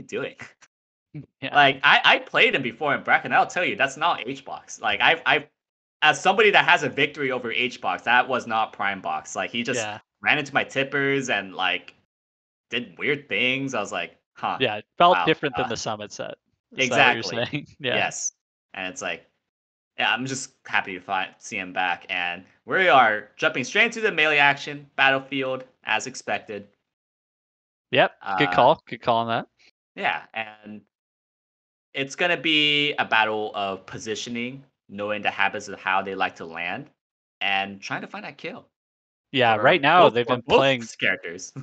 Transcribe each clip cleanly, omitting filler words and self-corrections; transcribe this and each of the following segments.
doing? Yeah. Like I played him before in bracket, and I'll tell you that's not HBox. Like I've as somebody that has a victory over HBox, that was not Prime Box. Like he just Yeah. ran into my tippers and like did weird things. I was like, huh. Yeah. It felt Wow. different than the Summit set. Is that what you're Exactly. saying? Yeah. Yes. And it's like, yeah, I'm just happy to see him back. And we are jumping straight into the melee action battlefield as expected. Yep. Good call. Good call on that. Yeah, and it's gonna be a battle of positioning, knowing the habits of how they like to land, and trying to find that kill. Yeah. For Right now they've been both playing. characters.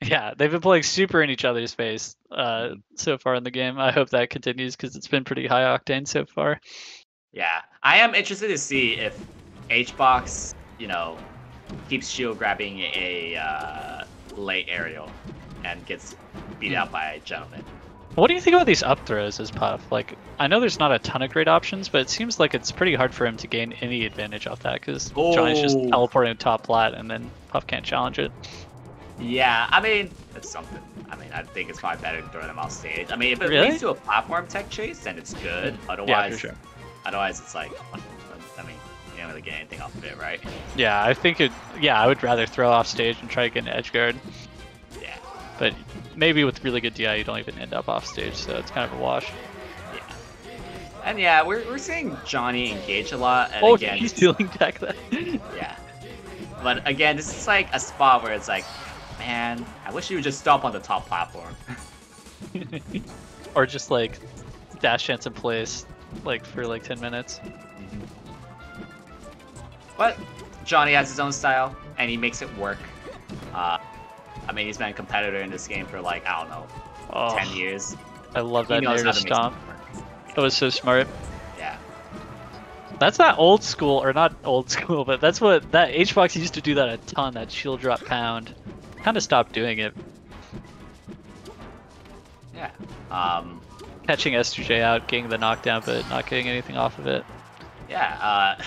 Yeah, they've been playing super in each other's face Mhm. so far in the game. I hope that continues because it's been pretty high octane so far. Yeah, I am interested to see if HBox, keeps shield grabbing a late aerial and gets beat out by a gentleman. What do you think about these up throws as Puff? Like, I know there's not a ton of great options, but it seems like it's pretty hard for him to gain any advantage off that because Johnny's just teleporting top flat and then Puff can't challenge it. Yeah, I mean, it's something. I mean, I think it's probably better to throw them off stage. I mean, if it Really? leads to a platform tech chase, then it's good. Otherwise, Yeah, for sure. Otherwise, it's like, I mean, you don't really get anything off of it, right? Yeah, I think I would rather throw off stage and try to get an edge guard. Yeah. But maybe with really good DI, you don't even end up off stage, so it's kind of a wash. Yeah. And yeah, we're seeing Johnny engage a lot. And oh, again, he's dealing tech that. Yeah. But again, this is like a spot where it's like, man, I wish you would just stop on the top platform. Or just like dash chance in place, like for like 10 minutes. But Johnny has his own style, and he makes it work. I mean, he's been a competitor in this game for like, I don't know, 10 years. I love that narrative stomp. That was so smart. Yeah. That's not old school, or not old school, but that's what that HBox used to do that a ton, that shield drop pound. Kind of stopped doing it. Yeah. Catching S2J out, getting the knockdown, but not getting anything off of it. Yeah.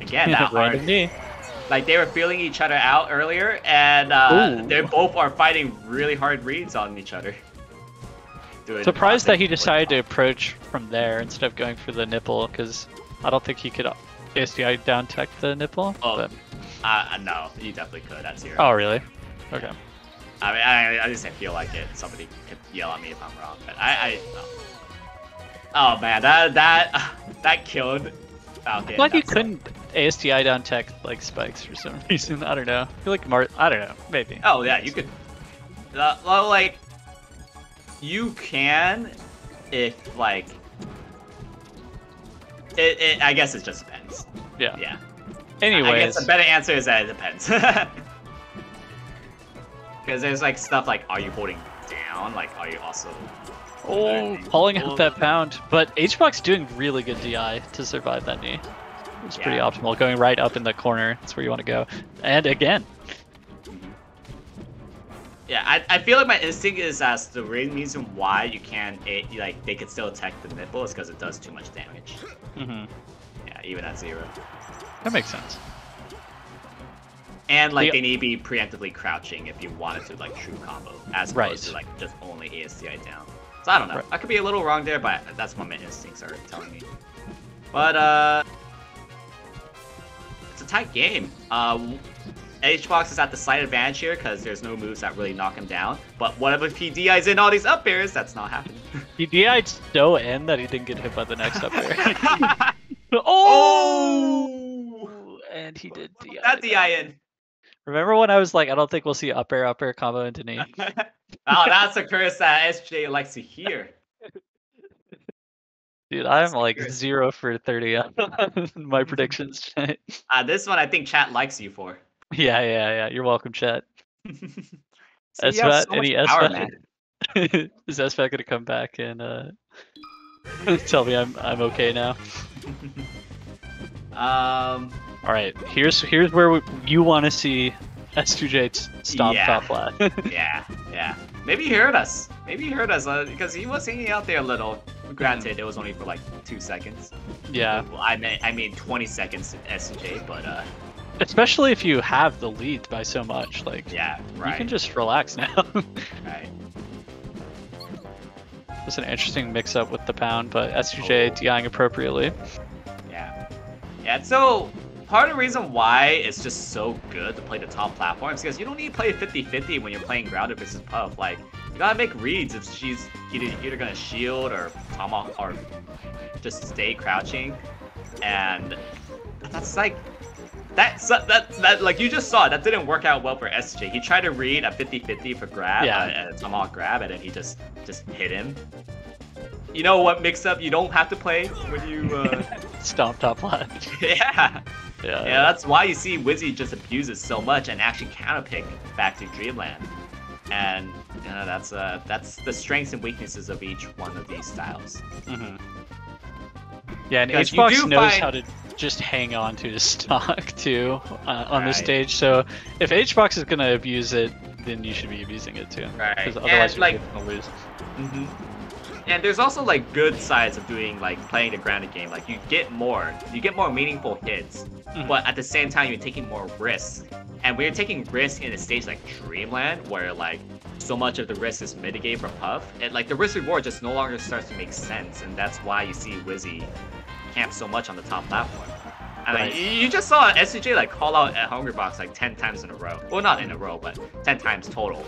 Again, that hard. Knee. Like they were feeling each other out earlier, and they both are fighting really hard reads on each other. Surprised that he decided to approach from there instead of going for the nipple, because I don't think he could ASDI down tech the nipple. Oh, no, you definitely could. That's your. Oh, really? Okay. I mean, I just feel like it. Somebody could yell at me if I'm wrong, but Oh man, that killed Falcon. Like you couldn't ASDI down tech like spikes for some reason. I don't know. I feel like I don't know. Maybe. Oh yeah, you could. Well, like you can, if like it. I guess it just depends. Yeah. Yeah. Anyways, I guess the better answer is that it depends. Because there's like stuff like, are you holding down? Like, are you also? Calling out that pound. But HBox doing really good DI to survive that knee. It's pretty optimal. Going right up in the corner. That's where you want to go. And again. Yeah, I feel like my instinct is as the reason why you can't, like, they could still attack the nipple is because it does too much damage. Yeah, even at 0. That makes sense. And like they need to be preemptively crouching if you wanted to like true combo, as opposed to like just only ASDI down. So I don't know. I could be a little wrong there, but that's what my instincts are telling me. But it's a tight game. HBox is at the slight advantage here because there's no moves that really knock him down. But what if he DIs in all these up airs? That's not happening. He DI'd so in that he didn't get hit by the next up air. Oh! And he did DI. That DI in. Remember when I was like, I don't think we'll see up air combo into knee? Oh, that's a curse that SJ likes to hear. Dude, I'm like 0 for 30 on my predictions. This one I think chat likes you for. Yeah. You're welcome, chat. SVAT, any SVAT? Is SVAT gonna come back and tell me I'm okay now? All right, here's where you want to see S2J stomp top flat. yeah. Maybe he heard us. Because he was hanging out there a little. Granted, it was only for like 2 seconds. Yeah. Well, I mean 20 seconds to S2J, but especially if you have the lead by so much, like you can just relax now. Right. was an interesting mix-up with the pound, but S2J DIing appropriately. Yeah, so part of the reason why it's just so good to play the top platforms is because you don't need to play 50-50 when you're playing grounded versus Puff. Like, you gotta make reads if she's either gonna shield or tomahawk or just stay crouching. And that's like, that like you just saw, that didn't work out well for SJ. He tried to read a 50-50 for grab, a tomahawk grab, and then he just hit him. You know what mix-up you don't have to play when you stomp top line. Yeah, that's why you see Wizzy just abuses so much and actually counterpick back to Dreamland. And you know, that's the strengths and weaknesses of each one of these styles. Mm-hmm. Yeah, and Hbox knows how to just hang on to his stock too on this stage. So if Hbox is gonna abuse it, then you should be abusing it too. Right. Because otherwise you're gonna lose. Mm-hmm. And there's also like good sides of doing like playing the grounded game. Like you get more meaningful hits, but at the same time you're taking more risks. And when you're taking risks in a stage like Dreamland, where like so much of the risk is mitigated for Puff, and like the risk reward just no longer starts to make sense, and that's why you see Wizzy camp so much on the top platform. I mean, you just saw S2J like call out at Hungrybox like 10 times in a row. Well, not in a row, but 10 times total.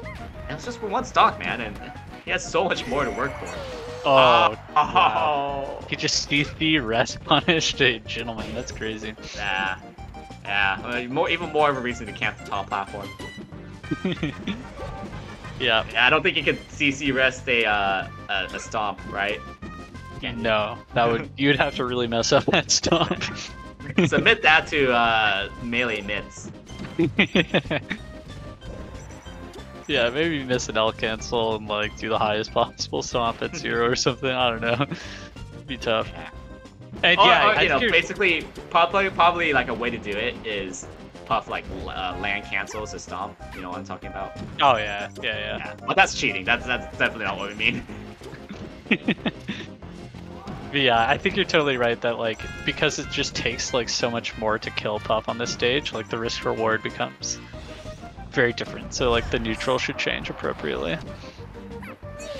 And it's just for one stock, man, and he has so much more to work for. Oh, wow. He just CC rest punished a gentleman. That's crazy. Yeah. Even more of a reason to camp the top platform. Yeah, I don't think you could CC rest a stomp, right? No, you'd have to really mess up that stomp. Submit that to melee mitts. Yeah, maybe miss an L cancel and like do the highest possible stomp at 0 or something. I don't know. It'd be tough. And or, you know, basically, probably like a way to do it is Puff like land cancels a stomp. You know what I'm talking about? Oh yeah. But that's cheating. That's definitely not what we mean. But yeah, I think you're totally right that like because it just takes like so much more to kill Puff on this stage, like the risk reward becomes very different. So like the neutral should change appropriately.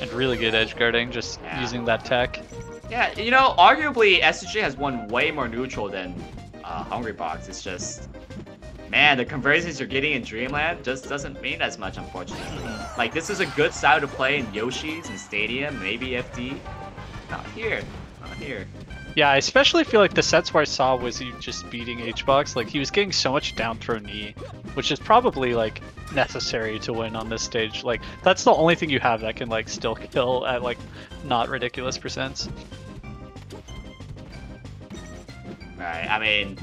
And really good edge guarding, just using that tech. Yeah, you know, arguably S2J has won way more neutral than Hungrybox. It's just, man, the conversions you're getting in Dreamland just doesn't mean as much, unfortunately. Like, this is a good style to play in Yoshi's and Stadium, maybe FD. Not here. Yeah, I especially feel like the sets where I saw was he just beating Hbox, like he was getting so much down throw knee, which is probably like necessary to win on this stage. Like that's the only thing you have that can like still kill at like not ridiculous percents. Right, I mean,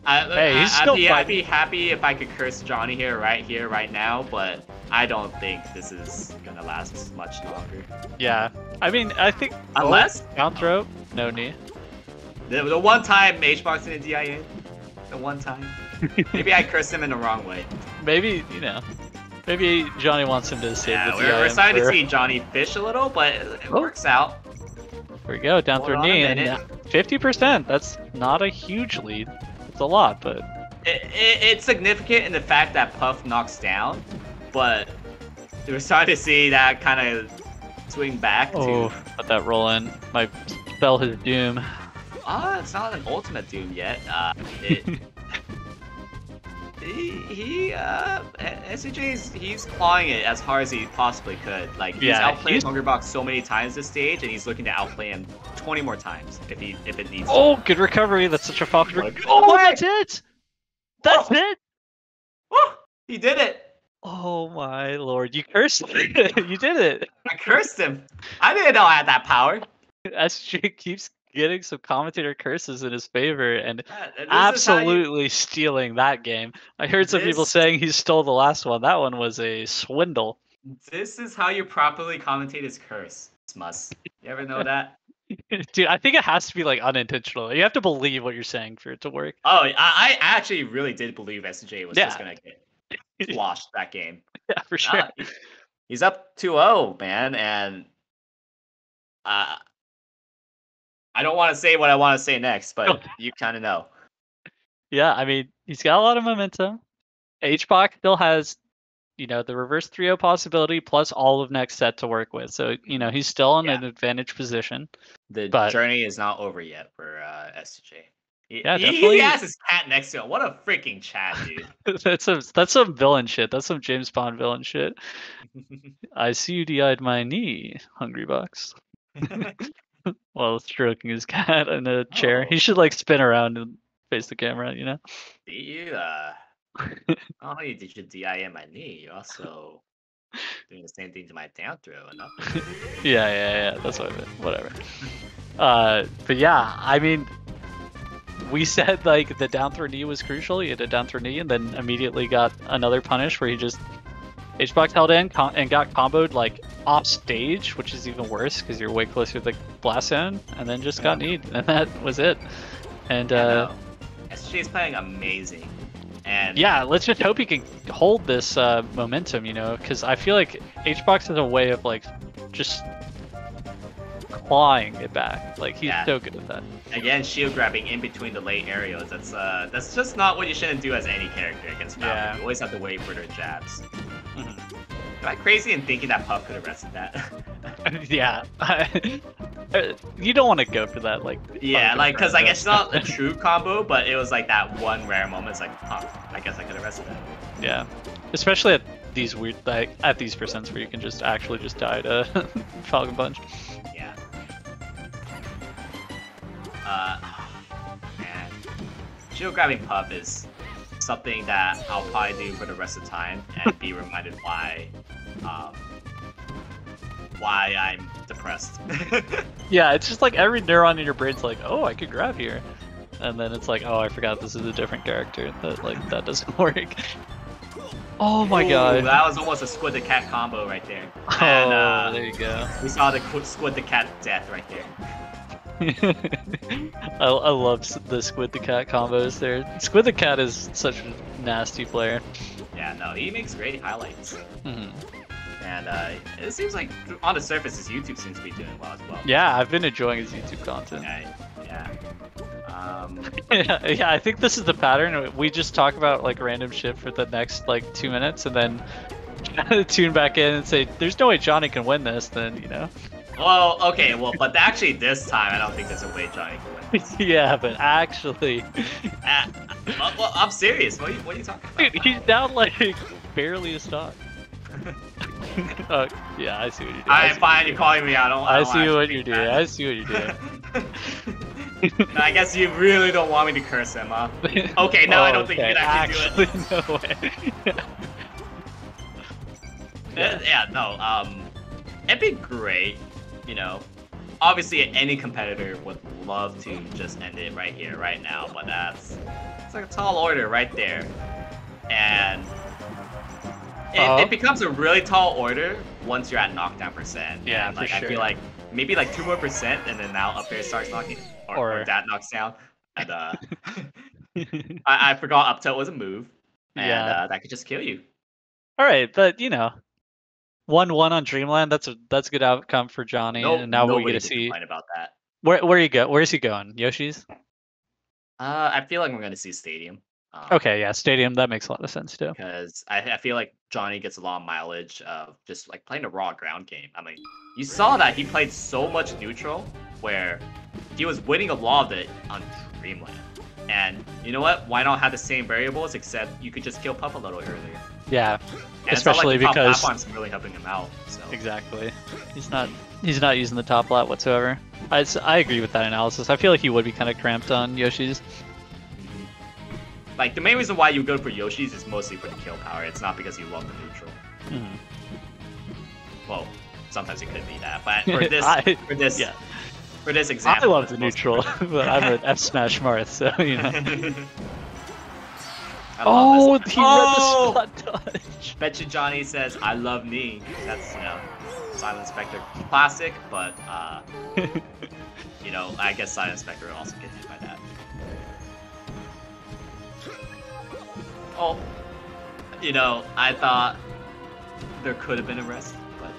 I'd be happy if I could curse Johnny here, right now, but I don't think this is gonna last much longer. Yeah, I mean, I think unless down throw, no knee. The one time Hbox didn't DIA, the one time. Maybe I cursed him in the wrong way. Maybe maybe Johnny wants him to save the DIA. We're starting to see Johnny fish a little, but it works out. There we go, down throw knee, and 50%. That's not a huge lead. It's a lot, but it's significant in the fact that Puff knocks down. But we're starting to see that kind of swing back to... let that roll in. Might spell his doom. It's not an ultimate doom yet. He's clawing it as hard as he possibly could. Like he's outplayed Hungrybox so many times this stage, and he's looking to outplay him 20 more times if it needs. Oh, good recovery! That's such a Falcon. Oh, that's it! That's it! Oh, he did it! Oh my lord, you cursed it. You did it. I cursed him. I didn't know I had that power. SJ keeps getting some commentator curses in his favor and absolutely stealing that game. I heard some people saying he stole the last one. That one was a swindle. This is how you properly commentate his curse, Smus. You ever know that? Dude, I think it has to be like unintentional. You have to believe what you're saying for it to work. Oh, I actually really did believe SJ was just gonna get washed that game. Yeah, for sure. He's up 2-0, man, and I don't want to say what I want to say next, but you kind of know. Yeah, I mean, he's got a lot of momentum. Hbox still has you know, the reverse 3-0 possibility plus all of next set to work with. So, you know, he's still in an advantage position. The but journey is not over yet for S2J. yeah, He definitely. has his cat next to him. What a freaking chat, dude. that's some villain shit. That's some James Bond villain shit. I see you DI'd my knee, Hungrybox. While stroking his cat in a chair. He should like spin around and face the camera, you know? You, not only did you DI my knee, you're also doing the same thing to my down throw and up. Yeah. That's what I meant. Whatever. But yeah, I mean, we said like the down throw knee was crucial. He had a down throw knee and then immediately got another punish where he just H-box held in and got comboed like off stage, which is even worse because you're way closer to the blast zone, and then just got kneed, and that was it. And SJ is playing amazing. And yeah, let's just hope he can hold this momentum, you know, because I feel like H-box has a way of like just clawing it back. Like he's so good at that. Again, shield grabbing in between the late aerials. That's just not what you shouldn't do as any character against Falcon. Yeah. You always have to wait for their jabs. Am I crazy in thinking that Puff could have arrested that? Yeah. You don't want to go for that, like. Yeah, like, because like it's not a true combo, but it was like that one rare moment. It's like, oh, I guess I could have arrested that. Yeah, especially at these weird, like at these percents where you can just actually just die to Falcon Punch. Yeah. Man, shield grabbing Puff is something that I'll probably do for the rest of the time and be reminded why I'm depressed. Yeah, it's just like every neuron in your brain's like, oh, I could grab here, and then it's like, oh, I forgot this is a different character. That doesn't work. Oh my god. That was almost a Squid the Cat combo right there. And, there you go. We saw the Squid the Cat death right there. I love the Squid the Cat combos there. Squid the Cat is such a nasty player. Yeah, no, he makes great highlights. And it seems like on the surface his YouTube seems to be doing well as well. Yeah, I've been enjoying his YouTube content. Yeah. Yeah, I think this is the pattern. We just talk about like random shit for the next like 2 minutes and then tune back in and say, there's no way Johnny can win this, then, you know. Well, okay, but actually this time I don't think there's a way Johnny can win this. Yeah, but actually... well, I'm serious. What are you talking about? Dude, he's down like barely a stock. Yeah, I see what you're doing. Alright, fine, you're calling me out. I see what you're doing. I see what you're doing. I guess you really don't want me to curse him, huh? Okay, no, I don't think you can actually do it. No way. Yeah, no, it'd be great, you know. Obviously, any competitor would love to just end it right here, right now, but it's like a tall order right there. And it becomes a really tall order once you're at knockdown percent. Yeah, and, like, for sure. I feel like maybe like 2 more percent, and then now up there starts knocking, or that knocks down. And I forgot up tilt was a move, and that could just kill you. All right, but you know, 1-1 on Dreamland. That's a good outcome for Johnny. And now we get to see about that. Where you go? Where's he going? Yoshi's? I feel like we're going to see Stadium. Okay, yeah, Stadium. That makes a lot of sense too. Because I feel like Johnny gets a lot of mileage of just like playing a raw ground game. I mean, you saw that he played so much neutral, where he was winning a lot of it on Dreamland. And you know what? Why not have the same variables, except you could just kill Puff a little earlier. Yeah, and especially it's not like the because top platform's really helping him out. So. Exactly, he's not using the top lat whatsoever. I agree with that analysis. I feel like he would be kind of cramped on Yoshi's. Like, the main reason why you go for Yoshi's is mostly for the kill power. It's not because you love the neutral. Well, sometimes it could be that, but for this, for this example, I love the neutral, but I'm an F Smash Marth, so you know. He read the spot dodge. Bet you Johnny says, "I love knee." That's, you know, Silent Spectre classic, but you know, I guess Silent Spectre also gets hit by that. Oh, you know, I thought there could have been a rest, but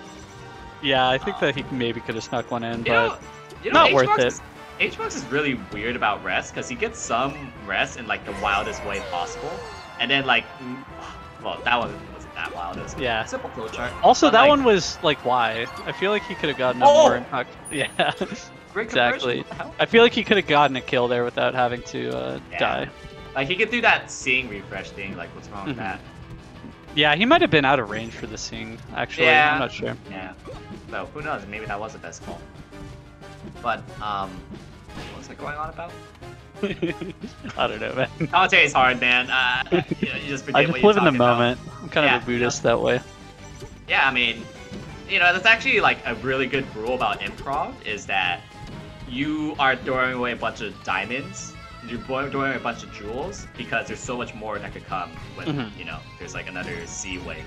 yeah, I think that he maybe could have snuck one in, but you know, not worth it. Hbox is really weird about rest because he gets some rest in like the wildest way possible, and then like, well, that that wild. It was a Yeah. simple flowchart. Also, but, that like, one was like why. I feel like he could have gotten a Oh! more impact. Yeah, great exactly. conversion, what the hell? I feel like he could have gotten a kill there without having to Yeah. die. Like he could do that seeing refresh thing. Like what's wrong with that? Yeah, he might have been out of range for the Sing. Actually, Yeah. I'm not sure. Yeah. So who knows? Maybe that was the best call. But what was it going on about? I don't know, man. Commentary is hard, man. You just forget I what just you're live in the talking about. moment. I'm kind of a Buddhist that way. Yeah, I mean, that's actually like a really good rule about improv is that you are throwing away a bunch of diamonds, you're throwing away a bunch of jewels because there's so much more that could come when there's like another C wave.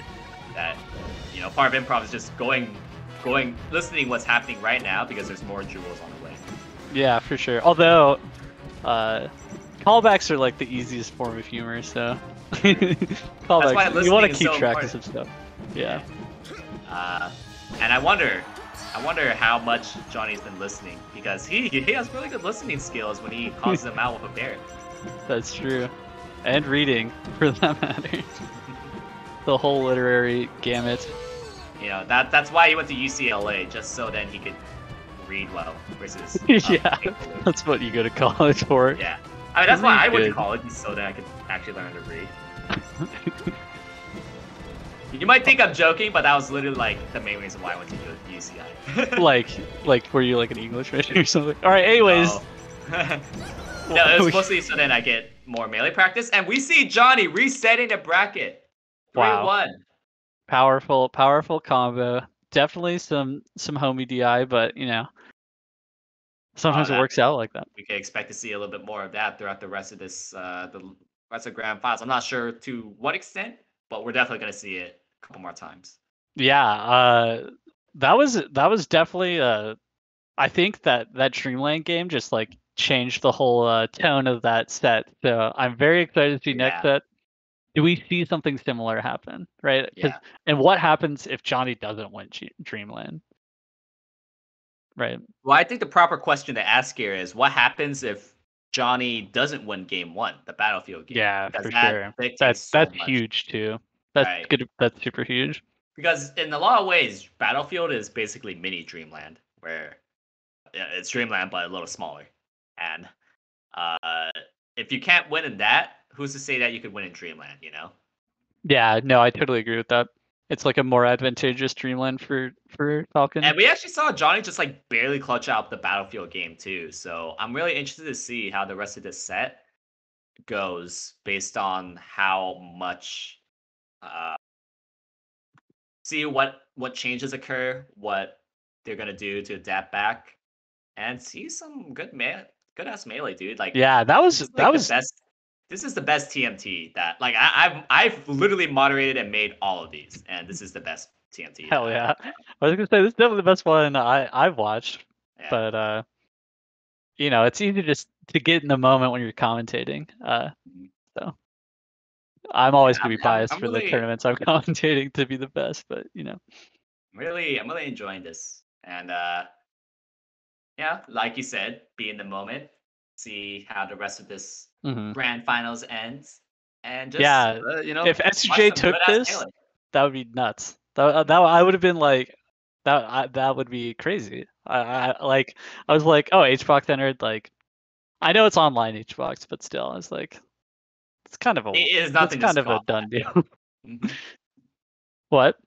That part of improv is just listening what's happening right now because there's more jewels on the way. Yeah, for sure. Although, callbacks are like the easiest form of humor, so callbacks. You want to keep track of some stuff. Yeah. And I wonder how much Johnny's been listening because he has really good listening skills when he calls them out with a bear. That's true, and reading for that matter. The whole literary gamut. That's why he went to UCLA, just so then he could read well versus yeah, that's what you go to college for. Yeah, I mean that's why I went to college, so that I could actually learn to read. You might think I'm joking, but that was literally like the main reason why I went to UCI. like were you like an English major or something? All right, anyways. No, it was mostly so then I get more melee practice, and we see Johnny resetting the bracket. 3-1. Wow. Powerful combo. Definitely some homie DI, but sometimes it works out like that. We can expect to see a little bit more of that throughout the rest of this, the rest of Grand Finals. I'm not sure to what extent, but we're definitely going to see it a couple more times. Yeah, that was definitely. I think that Dreamland game just like changed the whole tone of that set. So I'm very excited to see next set. Do we see something similar happen, right? Yeah. And what happens if Johnny doesn't win Dreamland? Right. Well, I think the proper question to ask here is what happens if Johnny doesn't win game 1, the Battlefield game? Yeah, because for sure. That's huge too. That's good. That's super huge. Because in a lot of ways, Battlefield is basically mini Dreamland, where it's Dreamland but a little smaller. And if you can't win in that, who's to say that you could win in Dreamland? Yeah, no, I totally agree with that. It's like a more advantageous Dreamland for Falcon. And we actually saw Johnny just like barely clutch out the Battlefield game too. So I'm really interested to see how the rest of this set goes based on how much see what changes occur, what they're gonna do to adapt back, and see some good ass melee, dude. Like that was the best. This is the best TMT that like I've literally moderated and made all of these, and this is the best TMT. Hell yeah! I was gonna say this is definitely the best one I've watched, but it's easy just to get in the moment when you're commentating. So I'm always gonna be biased for the tournaments I'm commentating to be the best, but I'm really enjoying this, and like you said, be in the moment, see how the rest of this Grand Finals ends, and just if S2J took this, that would be nuts. That I would have been like, that would be crazy. I was like, oh, HBox entered. Like, I know it's online HBox, but still, I was like, it's kind of a done deal. What?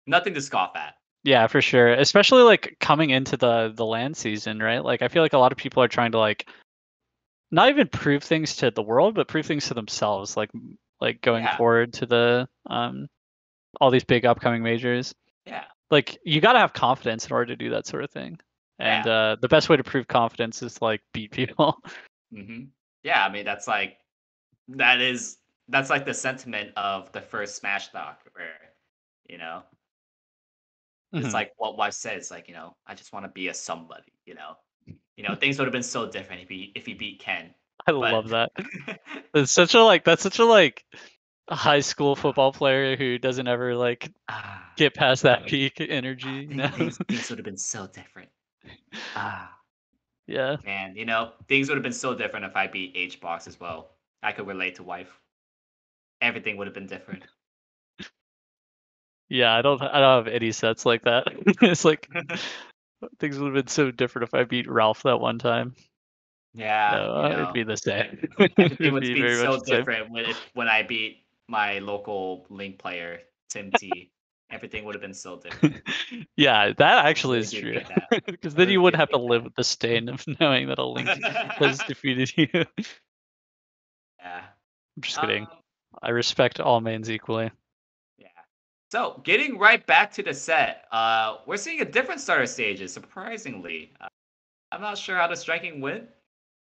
Nothing to scoff at. Yeah, for sure. Especially like coming into the LAN season, right? Like I feel like a lot of people are trying to like not even prove things to the world, but prove things to themselves, like going forward to the all these big upcoming majors. Yeah. Like you got to have confidence in order to do that sort of thing. And the best way to prove confidence is like beat people. Yeah, I mean that's like the sentiment of the first Smash Talk, where it's like what wife said. It's like I just want to be a somebody. Things would have been so different if he beat Ken. I love that. That's such a high school football player who doesn't ever like get past that peak energy. Things would have been so different. Yeah. Man, things would have been so different if I beat HBox as well. I could relate to wife. Everything would have been different. Yeah, I don't have any sets like that. It's like things would have been so different if I beat Ralph that one time. Yeah, No, you it'd know, be the same. everything It'd would be be very much so the same. different when I beat my local Link player, Tim T. Everything would have been so different. Yeah, that I actually really is do true. hate that. Because I then really you do wouldn't have to hate live with the stain of knowing that a Link has that. defeated you. I'm Yeah. just Um, kidding. I respect all mains equally. yeah. So getting right back to the set, we're seeing a different starter stages, surprisingly. I'm not sure how the striking went,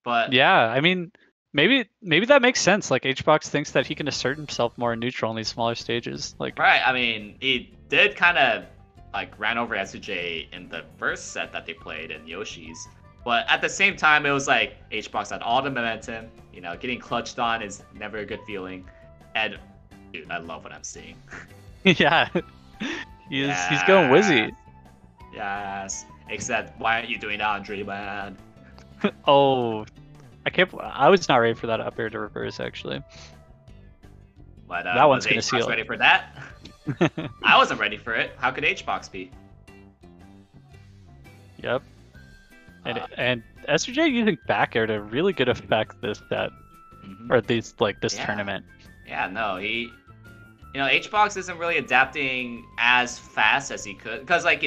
but Yeah, I mean, maybe that makes sense. Like HBox thinks that he can assert himself more in neutral in these smaller stages. Like, right. I mean, he did kind of like ran over S2J in the first set that they played in Yoshi's, but at the same time, it was like HBox had all the momentum. You know, getting clutched on is never a good feeling, and dude, I love what I'm seeing. yeah, he's going Yeah. Wizzy. Yes. Except, why aren't you doing that on Dreamland? Oh, I was not ready for that up air to reverse actually. But That one's was gonna HBox seal. ready for that? I wasn't ready for it. How could HBox be? Yep. And Uh, and S2J using back air to really good effect this set mhm. or these this Yeah. tournament. Yeah, no, HBox isn't really adapting as fast as he could. Because, like,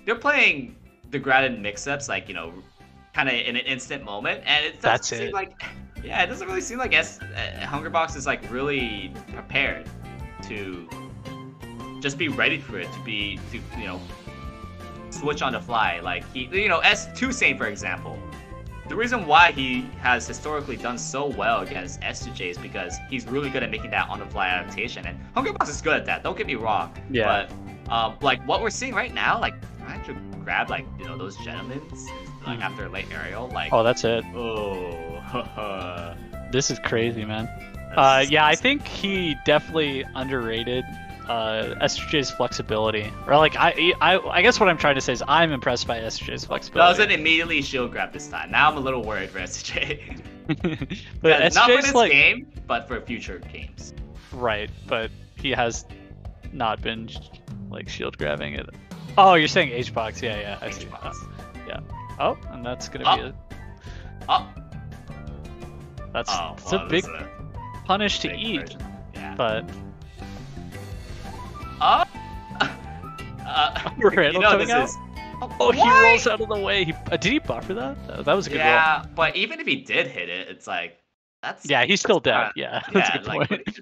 they're playing the graded mix-ups, like, kind of in an instant moment. And it doesn't That's seem it. like, yeah, it doesn't really seem like Hungrybox is, like, really prepared to just be ready for it, to switch on the fly. Like, S2J, for example. The reason why he has historically done so well against S2J is because he's really good at making that on-the-fly adaptation, and Hungrybox is good at that. Don't get me wrong. Yeah. But like what we're seeing right now, like trying to grab like those gentlemen's like after a late aerial, like Oh, that's it. oh, This is crazy, man. that's Yeah, I disgusting. think he definitely underrated S2J's flexibility. Or like I guess what I'm trying to say is I'm impressed by S2J's flexibility. Doesn't immediately shield grab this time. Now I'm a little worried for S2J. But Not for S2J's this like game, but for future games. right, but he has not been like shield grabbing it. Oh, you're saying H-box? Yeah, I see. HBox. Yeah. Oh, and that's gonna be it. Oh, That's well, a big this is a punish to big eat, version. Yeah. but Oh. Randall coming this out? is. Oh, he Why? rolls out of the way. Did he buffer that? That was a good roll. Yeah, but even if he did hit it, it's like that's. Yeah, he's still dead. not- Yeah, that's a good like point.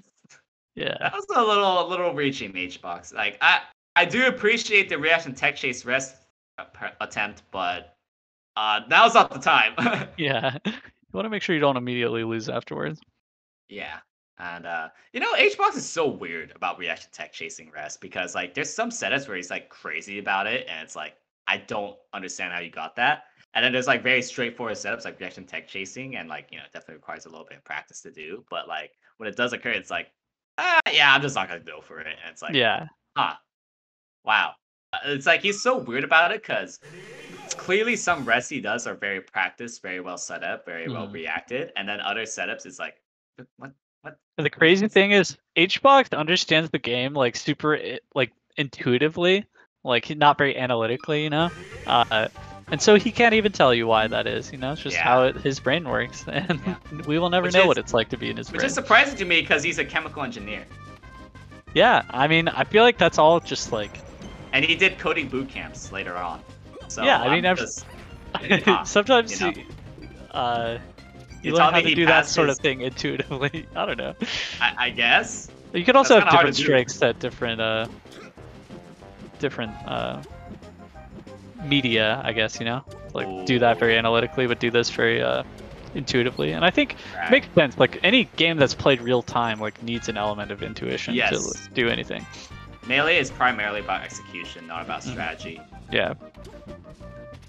Yeah. that was a little reaching HBox. Like I do appreciate the reaction tech chase rest attempt, but now's not the time. Yeah. You want to make sure you don't immediately lose afterwards. Yeah. And HBox is so weird about reaction tech chasing rest because like there's some setups where he's like crazy about it and it's like I don't understand how you got that. And then there's like very straightforward setups like reaction tech chasing and like it definitely requires a little bit of practice to do. But like when it does occur, it's like, yeah, I'm just not gonna go for it. And it's like, Yeah. huh, wow. It's like he's so weird about it because clearly some rests he does are very practiced, very well set up, very well reacted, and then other setups is like, what? And the crazy thing is, HBox understands the game like super like intuitively, like not very analytically, and so he can't even tell you why that is. It's just how his brain works, and we will never know what it's like to be in his brain. Which is surprising to me because he's a chemical engineer. Yeah, I mean, I feel like that's all just like. And he did coding boot camps later on. So yeah, I mean, sometimes you learn how to do that sort of thing intuitively. I don't know. I guess. You could also have different to do. strengths at different media, I guess, like do that very analytically, but do this very intuitively. And I think it makes sense. Like any game that's played real time, like needs an element of intuition to do anything. Melee is primarily about execution, not about strategy. Yeah.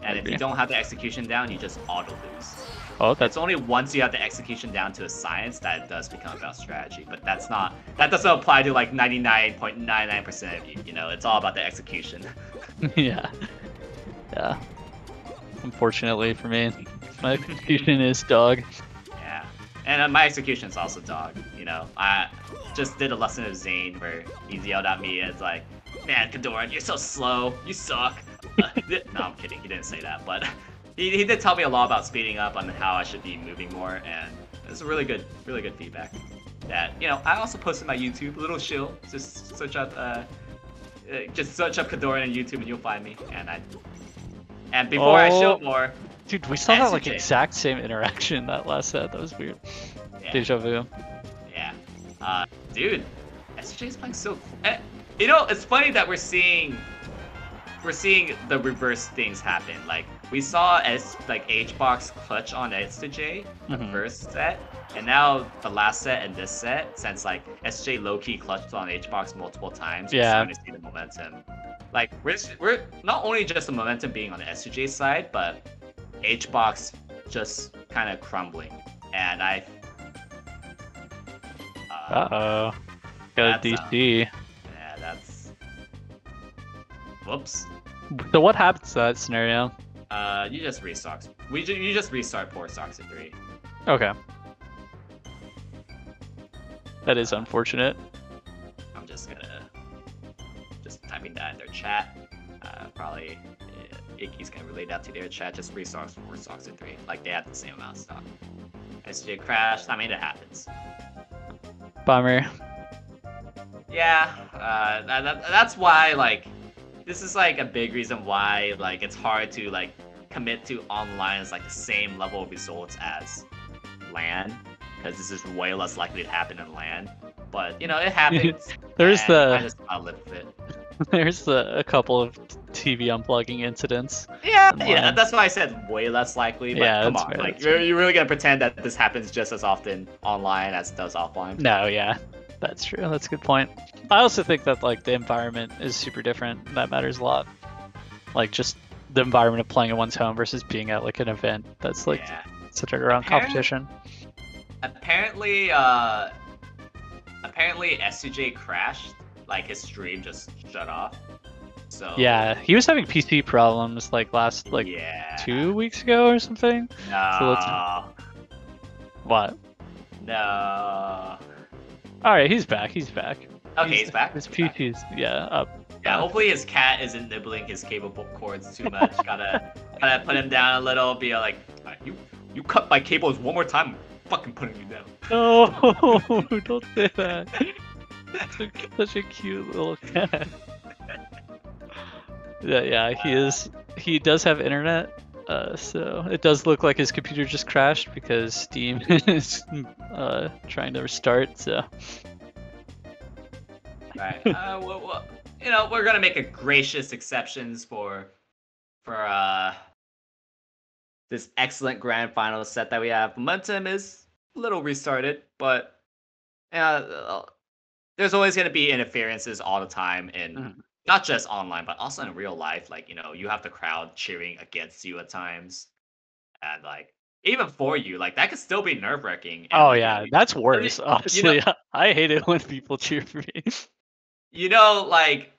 And if you don't have the execution down, you just auto lose. Oh, it's only once you have the execution down to a science that it does become about strategy. But that doesn't apply to like 99.99% of you. It's all about the execution. Yeah. Unfortunately for me, my execution is dog. Yeah, and my execution is also dog. I just did a lesson of Zane where he yelled at me. It's like, man, Kadoran, you're so slow. You suck. No, I'm kidding. He didn't say that, but he did tell me a lot about speeding up and how I should be moving more, and it's really good feedback. That I also posted my YouTube, a little shill. Just search up Kadoran on YouTube and you'll find me. And before I show more, dude, we saw that like S2J. exact same interaction that last set. That was weird. Yeah. Deja vu. Yeah. Dude, S2J is playing so cool. It's funny that we're seeing the reverse things happen. Like we saw HBox clutch on S2J the first set, and now the last set and this set, since like S2J low-key clutched on HBox multiple times, we're starting to see the momentum. Like we're not only just the momentum being on the S2J side, but HBox just kind of crumbling, and got a DC. Yeah, that's. Whoops. So what happens to that scenario? You just restart. You just restart 4 stocks at 3. Okay. That is unfortunate. I'm just typing that in their chat. Probably Iki's gonna relay that to their chat. Just restart 4 stocks at 3. Like they have the same amount of stock. SJ crashed. I mean, it happens. Bummer. Yeah. That's why like. This is like a big reason why like it's hard to like commit to online as like the same level of results as LAN, because this is way less likely to happen in LAN. But it happens. There's I just gotta live with it. There's a couple of TV unplugging incidents. Yeah, that's why I said way less likely. But yeah, come on, fair, like you're really gonna pretend that this happens just as often online as it does offline? No, yeah. That's true. That's a good point. I also think that like the environment is super different. That matters a lot. Like just the environment of playing in one's home versus being at like an event that's like centered around competition. Apparently S2J crashed. Like his stream just shut off. So yeah, he was having PC problems like last 2 weeks ago or something. No. So what? No. All right, he's back. He's back. Okay, he's back. His PC's up. Yeah, hopefully his cat isn't nibbling his cable cords too much. gotta put him down a little. Be like, you cut my cables one more time, I'm fucking putting you down. No, don't say that. Such a cute little cat. Yeah, he is. He does have internet. So it does look like his computer just crashed because Steam is trying to restart. So. Right. We're gonna make a gracious exceptions for this excellent grand final set that we have. Momentum is a little restarted, but there's always gonna be interferences all the time in. Not just online, but also in real life. Like, you have the crowd cheering against you at times. And, like, even for you, like, that could still be nerve-wracking. Oh, yeah, that's worse, honestly. I hate it when people cheer for me. Like,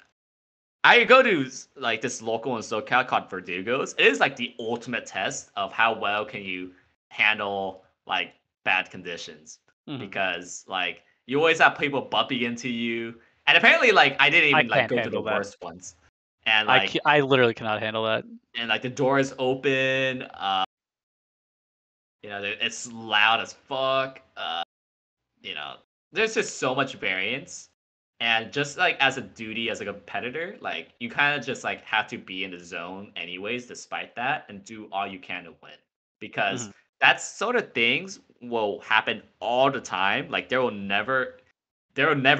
I go to, like, this local in SoCal called Verdugo's. It is, like, the ultimate test of how well can you handle, like, bad conditions. Because, like, you always have people bumping into you. And apparently, like, I didn't even like go to the worst ones. And like, I literally cannot handle that. And like the door is open. It's loud as fuck. There's just so much variance. And just like as a duty as a competitor, like you kind of just like have to be in the zone anyways, despite that, and do all you can to win. Because that sort of things will happen all the time. Like there will never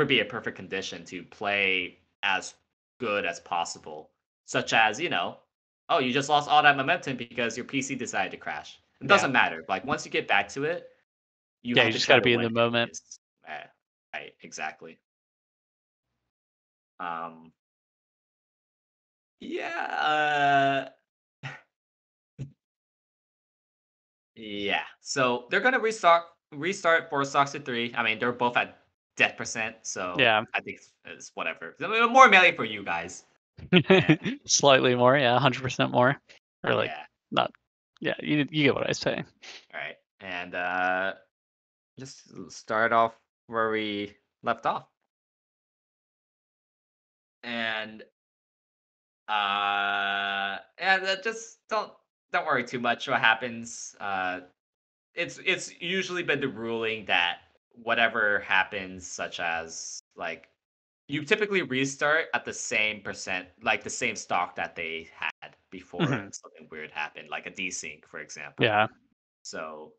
be a perfect condition to play as good as possible. Such as, you just lost all that momentum because your PC decided to crash. It doesn't matter. Like once you get back to it, you just gotta be in the moment. Right, exactly. Yeah. So they're gonna restart 4 stocks to 3. I mean, they're both at death percent, so yeah, I think it's whatever. More melee for you guys. Slightly more, 100% more, or like not. Yeah, you get what I say. All right, and just start off where we left off. And just don't worry too much what happens. It's usually been the ruling that whatever happens, such as like you typically restart at the same percent, like the same stock that they had before Mhm. something weird happened, like a desync, for example. Yeah. So,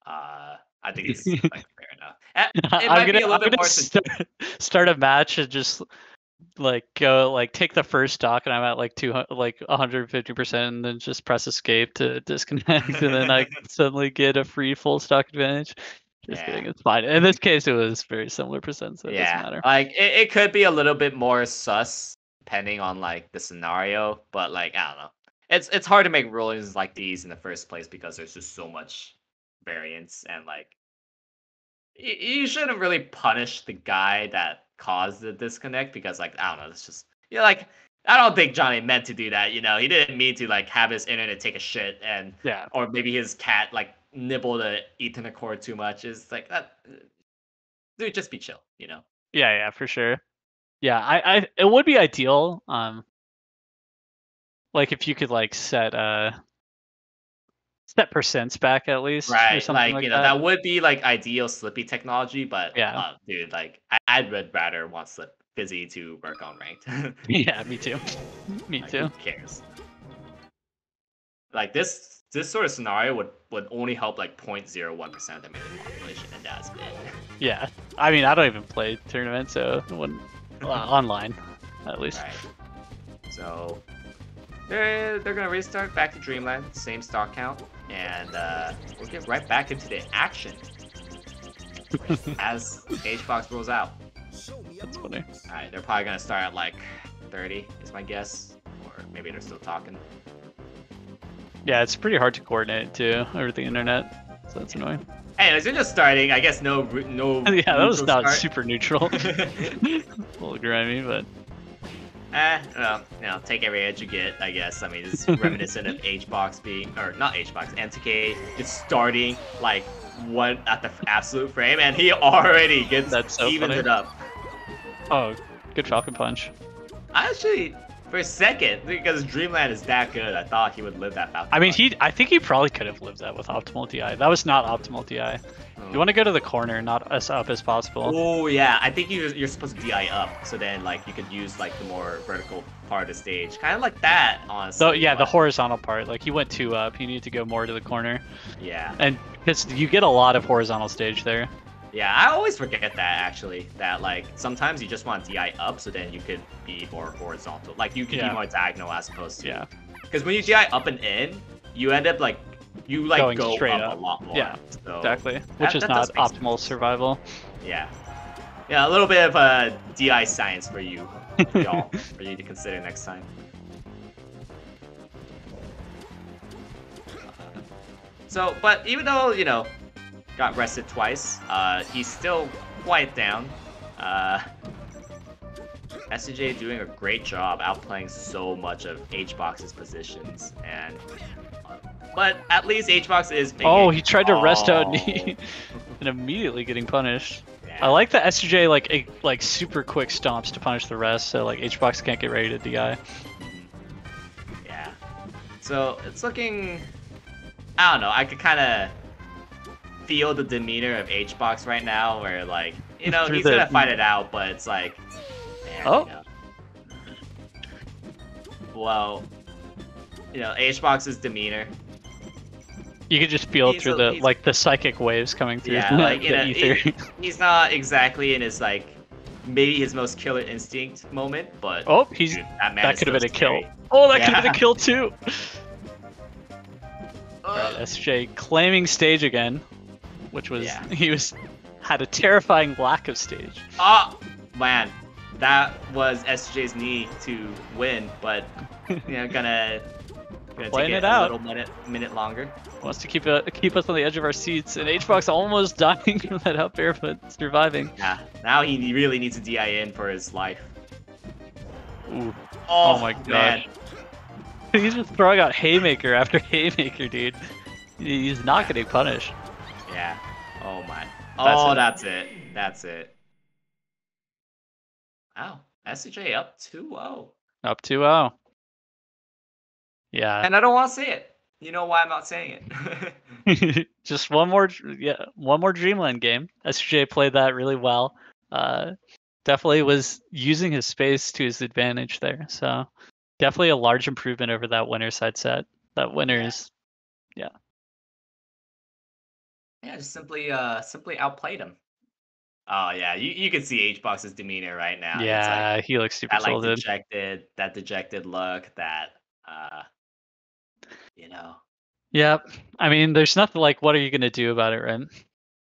I think it's like fair enough. It I'm might gonna be a I'm little bit gonna more. start a match and just like go like take the first stock and I'm at like 200 like 150% and then just press escape to disconnect and then I suddenly get a free full stock advantage. Just Yeah, kidding, it's fine. In this case, it was very similar percent, so it doesn't yeah. matter. Like it could be a little bit more sus depending on like the scenario, but like I don't know. It's hard to make rulings like these in the first place because there's just so much variance and like you shouldn't really punish the guy that caused the disconnect because like I don't know, it's just like I don't think Johnny meant to do that. He didn't mean to like have his internet take a shit and Yeah. or maybe his cat like nibble the Ethernet cord too much. Is like that, dude. Just be chill. Yeah, yeah, for sure. Yeah, I it would be ideal, like if you could like set percents back at least or Right, something like like that. that would be like ideal Slippy technology, but Yeah. dude, like I'd rather want Slip Fizzy to work on ranked. Yeah, me too. Me Like who too. cares? Like this sort of scenario would only help like 0.01% of the American population, and that's it. Yeah. I mean, I don't even play tournaments, so it wouldn't online at least. Right. So they're gonna restart back to Dreamland, same stock count, and we'll get right back into the action as HBox rolls out. That's funny. All right, they're probably gonna start at like 30, is my guess, or maybe they're still talking. Yeah, it's pretty hard to coordinate too over the internet, so that's annoying. Anyways, they're just starting. I guess no. Yeah, that was neutral not start. super neutral. A little grimy, but Well, take every edge you get, I guess. I mean, it's reminiscent of HBox being, or not HBox, MTK just starting like one at the absolute frame, and he already gets That's so evens funny. it up. oh, good Falcon punch. Actually, for a second, because Dreamland is that good, I thought he would live that Falcon. I mean, punch. I think he probably could have lived that with optimal DI. That was not optimal DI. You want to go to the corner, not as up as possible. Oh yeah, I think you're supposed to DI up, so then like you could use like the more vertical part of the stage, kind of like that, honestly. So yeah, the but- horizontal part. Like he went 2 up. He needed to go more to the corner, Yeah, and because you get a lot of horizontal stage there. yeah. I always forget that actually. That like sometimes you just want DI up, so then you could be more horizontal. Like you could Yeah. be more diagonal as opposed to. Yeah. Because when you DI up and in, you end up like you like Going go straight up up. a lot more. Yeah, So, exactly. Which is that not does make optimal sense. survival. Yeah. Yeah, a little bit of a DI science for you, y'all, for you to consider next time. So, but even though, got rested twice, he's still quite down. S2J doing a great job outplaying so much of HBox's positions, but at least HBox is picking. Oh, he tried to rest out Oh. and immediately getting punished. Yeah. I like the S2J like super quick stomps to punish the rest, so like HBox can't get ready to DI. Yeah. So it's looking. I don't know. I could kind of feel the demeanor of HBox right now, where like Through he's the- gonna fight it out, but it's like, man, Oh. Well, HBox's demeanor. You could just feel He's through a- the like the psychic waves coming through Yeah, like the ether. he's not exactly in his like maybe his most killer instinct moment, but Oh, dude, that man that is could have been a still kill. scary. Oh, that could have Yeah. been a kill too. Ugh. Right, SJ claiming stage again, which was Yeah. he had a terrifying lack of stage. Oh man, that was SJ's need to win, but gonna Playing take it a out. little minute longer. Wants to keep us on the edge of our seats, and HBox almost dying from that up air, but surviving. Yeah, now he really needs to DI in for his life. Ooh. Oh, Oh my man. gosh. He's just throwing out haymaker after haymaker, dude. He's not getting punished. Yeah. Oh my. That's Oh, it. that's it. That's it. Wow. S2J up 2-0. Up 2-0. Yeah. And I don't want to say it. You know why I'm not saying it. Just one more Dreamland game. SJ played that really well. Definitely was using his space to his advantage there. So definitely a large improvement over that winner side set. That winner's Yeah, just simply outplayed him. Oh yeah, you can see HBox's demeanor right now. It's like yeah, he looks super that like tilted. dejected look, that uh you know. Yep. I mean, there's nothing like what are you gonna do about it, right?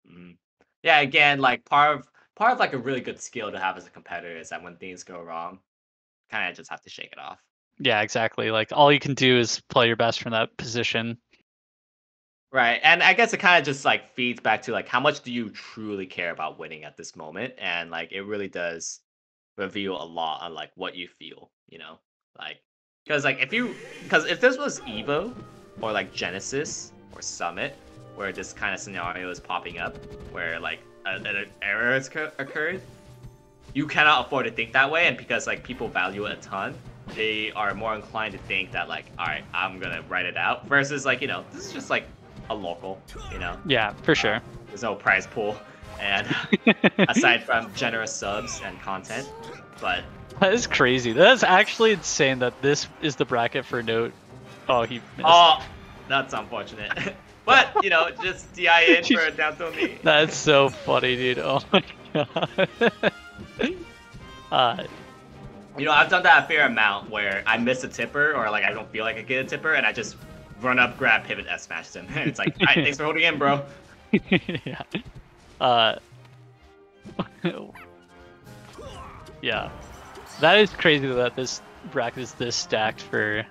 Mm. Yeah, again, like part of like a really good skill to have as a competitor is that when things go wrong, kind of just have to shake it off. Yeah, exactly. Like all you can do is play your best from that position. Right. And I guess it kind of just like feeds back to like how much do you truly care about winning at this moment? And like it really does reveal a lot on like what you feel, you know? Like because if this was Evo or like Genesis or Summit where this kind of scenario is popping up where like an error has occurred, you cannot afford to think that way, and because like people value it a ton, they are more inclined to think that like, all right, I'm gonna write it out versus like, this is just like a local, Yeah, for sure. there's no prize pool, and aside from generous subs and content, but That is crazy. That's actually insane that this is the bracket for Note. Oh, he missed. oh, that's unfortunate. But just DI in for a down throw me. That's so funny, dude. Oh my god. I've done that a fair amount where I miss a tipper or like I don't feel like I get a tipper and I just run up, grab, pivot, S smash him. And it's like, all right, thanks for holding in, bro. Yeah. Yeah. That is crazy that this bracket is this stacked for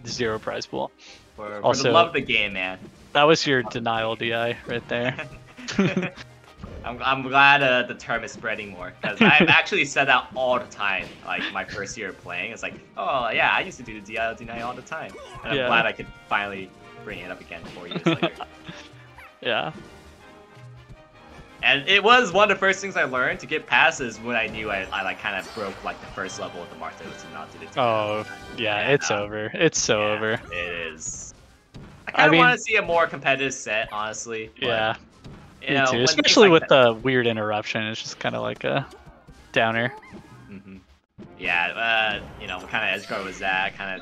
zero prize pool. For Also, the love of the game, man. That was your denial DI right there. I'm glad the term is spreading more, because I've actually said that all the time. Like my first year of playing, it's like, oh yeah, I used to do the DI deny all the time, and I'm glad I could finally bring it up again 4 years later. Yeah. And it was one of the first things I learned to get past is when I knew I like kind of broke like the first level of the Martha to not do the DI. Oh yeah, it's over. It's so over. It is. I kind of want to see a more competitive set, honestly. But, yeah. Me too. Especially with the weird interruption, it's just kind of like a downer. Yeah, what kind of edge guard was that? Kind of